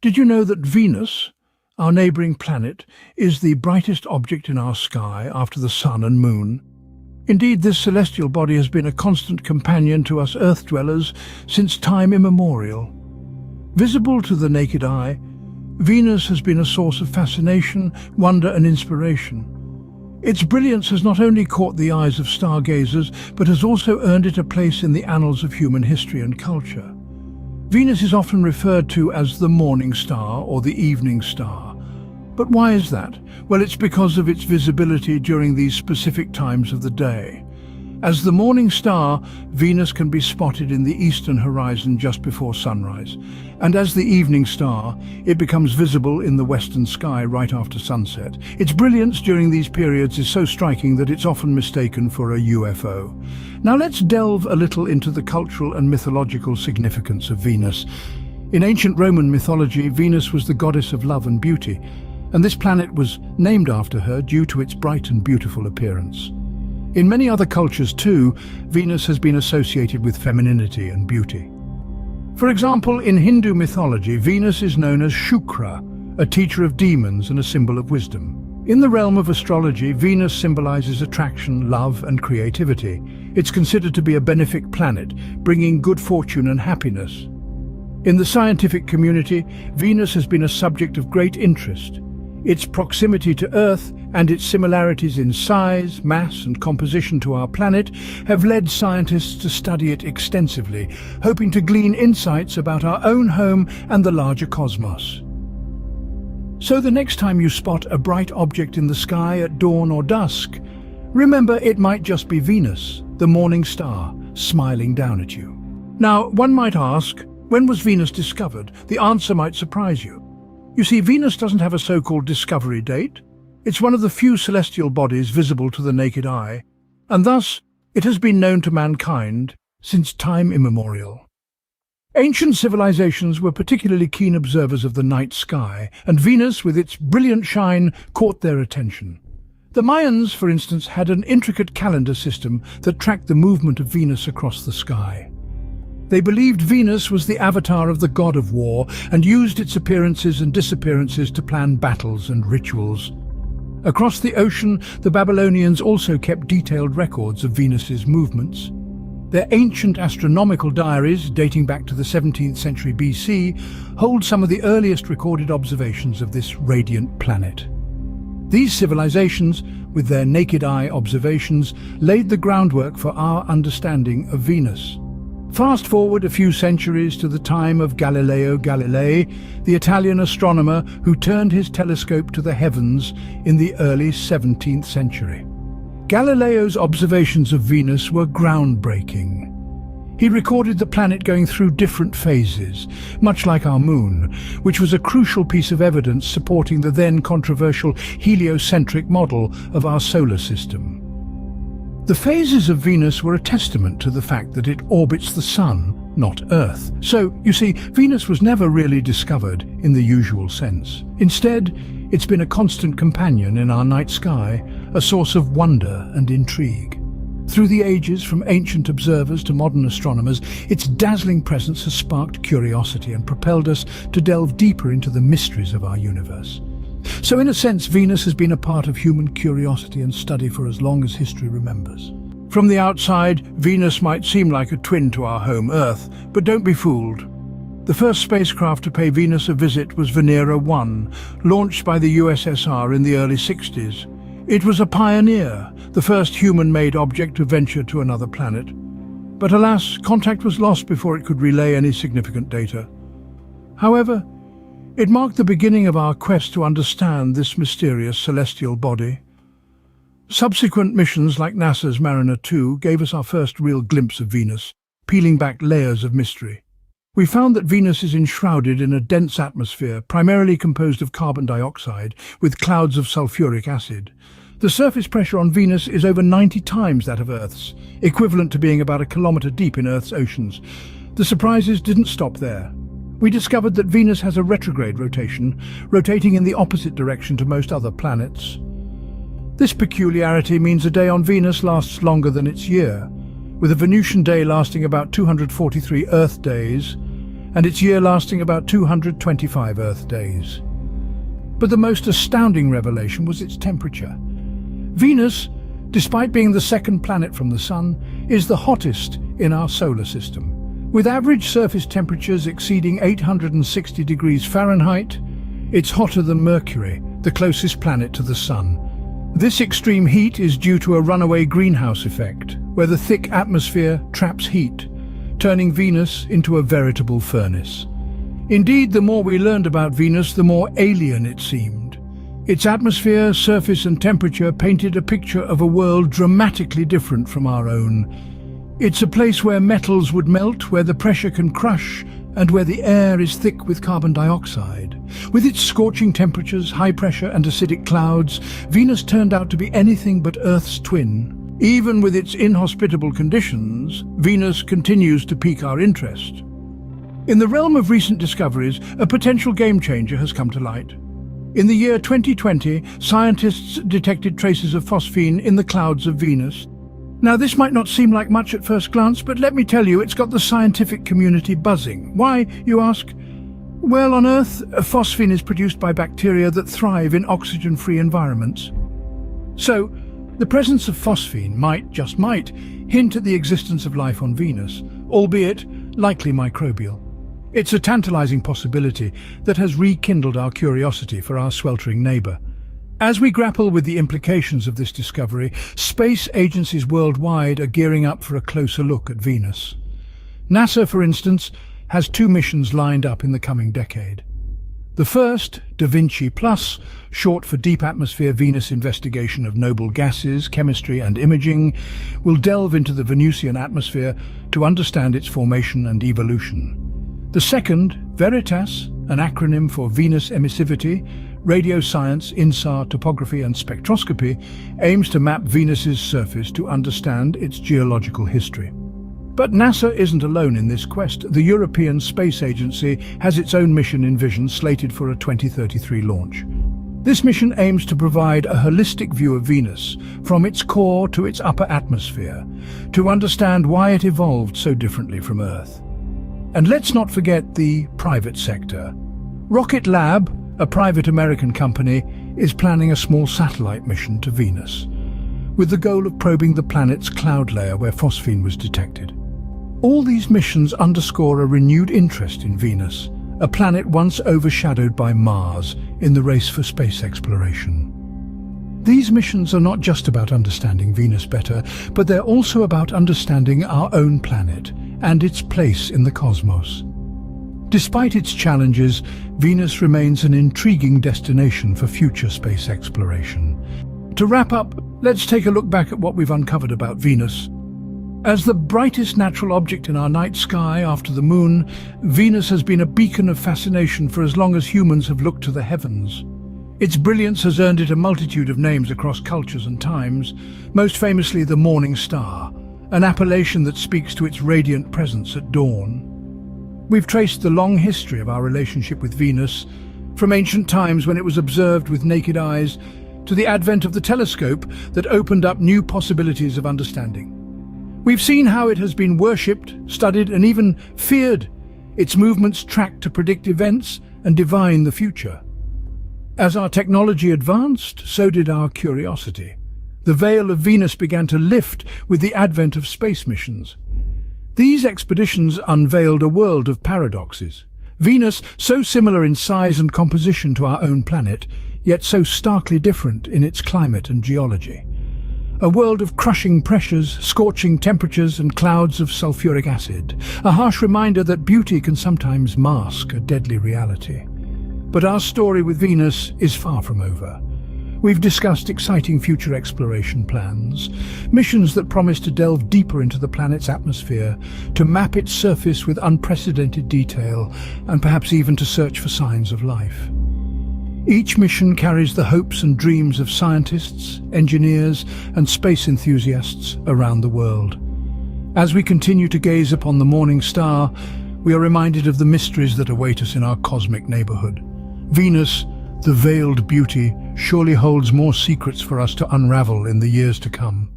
Did you know that Venus, our neighbouring planet, is the brightest object in our sky after the Sun and Moon? Indeed, this celestial body has been a constant companion to us Earth dwellers since time immemorial. Visible to the naked eye, Venus has been a source of fascination, wonder and inspiration. Its brilliance has not only caught the eyes of stargazers, but has also earned it a place in the annals of human history and culture. Venus is often referred to as the morning star or the evening star. But why is that? Well, it's because of its visibility during these specific times of the day. As the morning star, Venus can be spotted in the eastern horizon just before sunrise, and as the evening star, it becomes visible in the western sky right after sunset. Its brilliance during these periods is so striking that it's often mistaken for a UFO. Now let's delve a little into the cultural and mythological significance of Venus. In ancient Roman mythology, Venus was the goddess of love and beauty, and this planet was named after her due to its bright and beautiful appearance. In many other cultures too, Venus has been associated with femininity and beauty. For example, in Hindu mythology, Venus is known as Shukra, a teacher of demons and a symbol of wisdom. In the realm of astrology, Venus symbolizes attraction, love and creativity. It's considered to be a benefic planet, bringing good fortune and happiness. In the scientific community, Venus has been a subject of great interest. Its proximity to Earth and its similarities in size, mass and composition to our planet have led scientists to study it extensively, hoping to glean insights about our own home and the larger cosmos. So the next time you spot a bright object in the sky at dawn or dusk, remember it might just be Venus, the morning star, smiling down at you. Now, one might ask, when was Venus discovered? The answer might surprise you. You see, Venus doesn't have a so-called discovery date. It's one of the few celestial bodies visible to the naked eye, and thus it has been known to mankind since time immemorial. Ancient civilizations were particularly keen observers of the night sky, and Venus, with its brilliant shine, caught their attention. The Mayans, for instance, had an intricate calendar system that tracked the movement of Venus across the sky. They believed Venus was the avatar of the god of war and used its appearances and disappearances to plan battles and rituals. Across the ocean, the Babylonians also kept detailed records of Venus's movements. Their ancient astronomical diaries, dating back to the 17th century BC, hold some of the earliest recorded observations of this radiant planet. These civilizations, with their naked eye observations, laid the groundwork for our understanding of Venus. Fast forward a few centuries to the time of Galileo Galilei, the Italian astronomer who turned his telescope to the heavens in the early 17th century. Galileo's observations of Venus were groundbreaking. He recorded the planet going through different phases, much like our moon, which was a crucial piece of evidence supporting the then controversial heliocentric model of our solar system. The phases of Venus were a testament to the fact that it orbits the Sun, not Earth. So, you see, Venus was never really discovered in the usual sense. Instead, it's been a constant companion in our night sky, a source of wonder and intrigue. Through the ages, from ancient observers to modern astronomers, its dazzling presence has sparked curiosity and propelled us to delve deeper into the mysteries of our universe. So in a sense, Venus has been a part of human curiosity and study for as long as history remembers. From the outside, Venus might seem like a twin to our home Earth, but don't be fooled. The first spacecraft to pay Venus a visit was Venera 1, launched by the USSR in the early 60s. It was a pioneer, the first human-made object to venture to another planet. But alas, contact was lost before it could relay any significant data. However, it marked the beginning of our quest to understand this mysterious celestial body. Subsequent missions like NASA's Mariner 2 gave us our first real glimpse of Venus, peeling back layers of mystery. We found that Venus is enshrouded in a dense atmosphere, primarily composed of carbon dioxide, with clouds of sulfuric acid. The surface pressure on Venus is over 90 times that of Earth's, equivalent to being about a kilometre deep in Earth's oceans. The surprises didn't stop there. We discovered that Venus has a retrograde rotation, rotating in the opposite direction to most other planets. This peculiarity means a day on Venus lasts longer than its year, with a Venusian day lasting about 243 Earth days, and its year lasting about 225 Earth days. But the most astounding revelation was its temperature. Venus, despite being the second planet from the Sun, is the hottest in our solar system. With average surface temperatures exceeding 860 degrees Fahrenheit, it's hotter than Mercury, the closest planet to the Sun. This extreme heat is due to a runaway greenhouse effect, where the thick atmosphere traps heat, turning Venus into a veritable furnace. Indeed, the more we learned about Venus, the more alien it seemed. Its atmosphere, surface and temperature painted a picture of a world dramatically different from our own. It's a place where metals would melt, where the pressure can crush, and where the air is thick with carbon dioxide. With its scorching temperatures, high pressure and acidic clouds, Venus turned out to be anything but Earth's twin. Even with its inhospitable conditions, Venus continues to pique our interest. In the realm of recent discoveries, a potential game-changer has come to light. In the year 2020, scientists detected traces of phosphine in the clouds of Venus. Now, this might not seem like much at first glance, but let me tell you, it's got the scientific community buzzing. Why, you ask? Well, on Earth, phosphine is produced by bacteria that thrive in oxygen-free environments. So, the presence of phosphine might, just might, hint at the existence of life on Venus, albeit likely microbial. It's a tantalizing possibility that has rekindled our curiosity for our sweltering neighbor. As we grapple with the implications of this discovery, space agencies worldwide are gearing up for a closer look at Venus. NASA, for instance, has 2 missions lined up in the coming decade. The first, Da Vinci Plus, short for Deep Atmosphere Venus Investigation of Noble Gases, Chemistry and Imaging, will delve into the Venusian atmosphere to understand its formation and evolution. The second, Veritas, an acronym for Venus Emissivity, Radio Science, INSAR, Topography and Spectroscopy, aims to map Venus's surface to understand its geological history. But NASA isn't alone in this quest. The European Space Agency has its own mission Envision, slated for a 2033 launch. This mission aims to provide a holistic view of Venus, from its core to its upper atmosphere, to understand why it evolved so differently from Earth. And let's not forget the private sector. Rocket Lab, a private American company, is planning a small satellite mission to Venus, with the goal of probing the planet's cloud layer where phosphine was detected. All these missions underscore a renewed interest in Venus, a planet once overshadowed by Mars in the race for space exploration. These missions are not just about understanding Venus better, but they're also about understanding our own planet and its place in the cosmos. Despite its challenges, Venus remains an intriguing destination for future space exploration. To wrap up, let's take a look back at what we've uncovered about Venus. As the brightest natural object in our night sky after the Moon, Venus has been a beacon of fascination for as long as humans have looked to the heavens. Its brilliance has earned it a multitude of names across cultures and times, most famously the morning star, an appellation that speaks to its radiant presence at dawn. We've traced the long history of our relationship with Venus, from ancient times when it was observed with naked eyes, to the advent of the telescope that opened up new possibilities of understanding. We've seen how it has been worshipped, studied and even feared, its movements tracked to predict events and divine the future. As our technology advanced, so did our curiosity. The veil of Venus began to lift with the advent of space missions. These expeditions unveiled a world of paradoxes. Venus, so similar in size and composition to our own planet, yet so starkly different in its climate and geology. A world of crushing pressures, scorching temperatures and clouds of sulfuric acid. A harsh reminder that beauty can sometimes mask a deadly reality. But our story with Venus is far from over. We've discussed exciting future exploration plans, missions that promise to delve deeper into the planet's atmosphere, to map its surface with unprecedented detail, and perhaps even to search for signs of life. Each mission carries the hopes and dreams of scientists, engineers, and space enthusiasts around the world. As we continue to gaze upon the morning star, we are reminded of the mysteries that await us in our cosmic neighborhood. Venus, the veiled beauty, surely holds more secrets for us to unravel in the years to come.